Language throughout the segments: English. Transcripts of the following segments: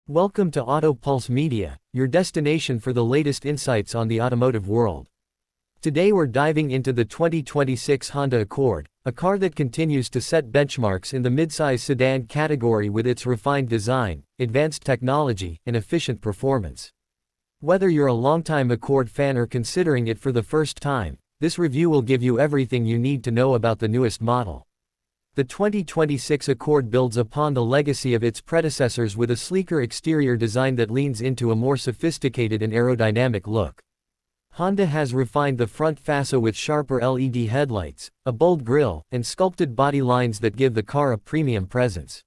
Welcome to Auto Pulse Media, your destination for the latest insights on the automotive world. Today we're diving into the 2026 Honda Accord, a car that continues to set benchmarks in the midsize sedan category with its refined design, advanced technology, and efficient performance. Whether you're a longtime Accord fan or considering it for the first time, this review will give you everything you need to know about the newest model. The 2026 Accord builds upon the legacy of its predecessors with a sleeker exterior design that leans into a more sophisticated and aerodynamic look. Honda has refined the front fascia with sharper LED headlights, a bold grille, and sculpted body lines that give the car a premium presence.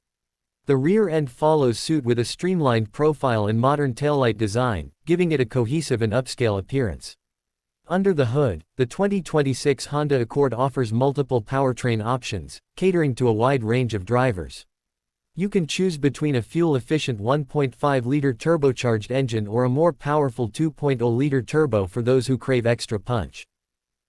The rear end follows suit with a streamlined profile and modern taillight design, giving it a cohesive and upscale appearance. Under the hood, the 2026 Honda Accord offers multiple powertrain options, catering to a wide range of drivers. You can choose between a fuel-efficient 1.5-liter turbocharged engine or a more powerful 2.0-liter turbo for those who crave extra punch.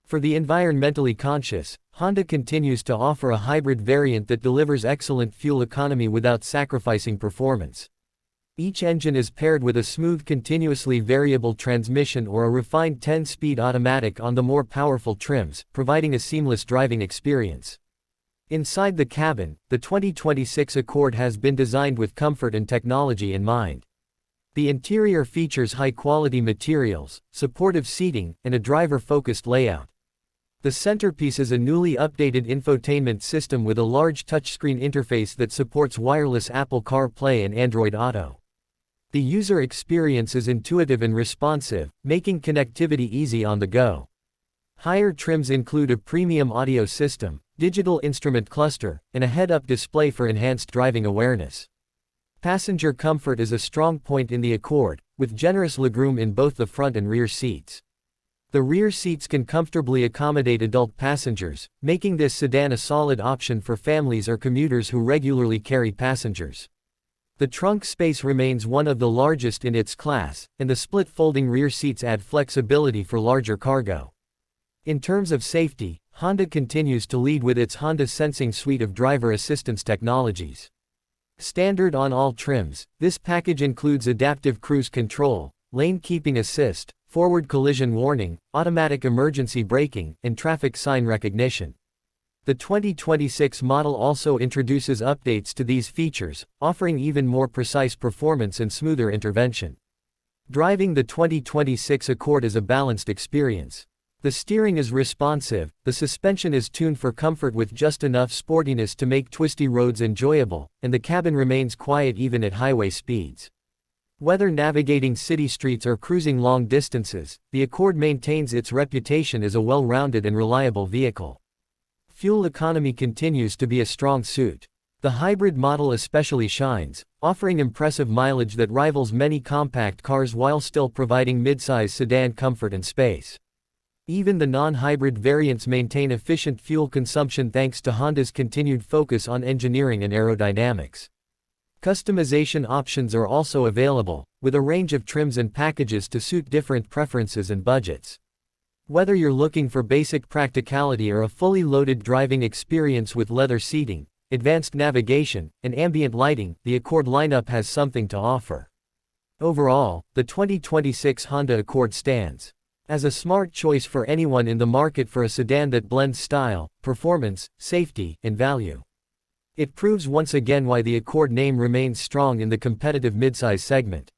For the environmentally conscious, Honda continues to offer a hybrid variant that delivers excellent fuel economy without sacrificing performance. Each engine is paired with a smooth continuously variable transmission or a refined 10-speed automatic on the more powerful trims, providing a seamless driving experience. Inside the cabin, the 2026 Accord has been designed with comfort and technology in mind. The interior features high-quality materials, supportive seating, and a driver-focused layout. The centerpiece is a newly updated infotainment system with a large touchscreen interface that supports wireless Apple CarPlay and Android Auto. The user experience is intuitive and responsive, making connectivity easy on the go. Higher trims include a premium audio system, digital instrument cluster, and a head-up display for enhanced driving awareness. Passenger comfort is a strong point in the Accord, with generous legroom in both the front and rear seats. The rear seats can comfortably accommodate adult passengers, making this sedan a solid option for families or commuters who regularly carry passengers. The trunk space remains one of the largest in its class, and the split folding rear seats add flexibility for larger cargo. In terms of safety, Honda continues to lead with its Honda Sensing suite of driver assistance technologies. Standard on all trims, this package includes adaptive cruise control, lane keeping assist, forward collision warning, automatic emergency braking, and traffic sign recognition. The 2026 model also introduces updates to these features, offering even more precise performance and smoother intervention. Driving the 2026 Accord is a balanced experience. The steering is responsive, the suspension is tuned for comfort with just enough sportiness to make twisty roads enjoyable, and the cabin remains quiet even at highway speeds. Whether navigating city streets or cruising long distances, the Accord maintains its reputation as a well-rounded and reliable vehicle. Fuel economy continues to be a strong suit. The hybrid model especially shines, offering impressive mileage that rivals many compact cars while still providing midsize sedan comfort and space. Even the non-hybrid variants maintain efficient fuel consumption thanks to Honda's continued focus on engineering and aerodynamics. Customization options are also available, with a range of trims and packages to suit different preferences and budgets. Whether you're looking for basic practicality or a fully loaded driving experience with leather seating, advanced navigation, and ambient lighting, the Accord lineup has something to offer. Overall, the 2026 Honda Accord stands as a smart choice for anyone in the market for a sedan that blends style, performance, safety, and value. It proves once again why the Accord name remains strong in the competitive midsize segment.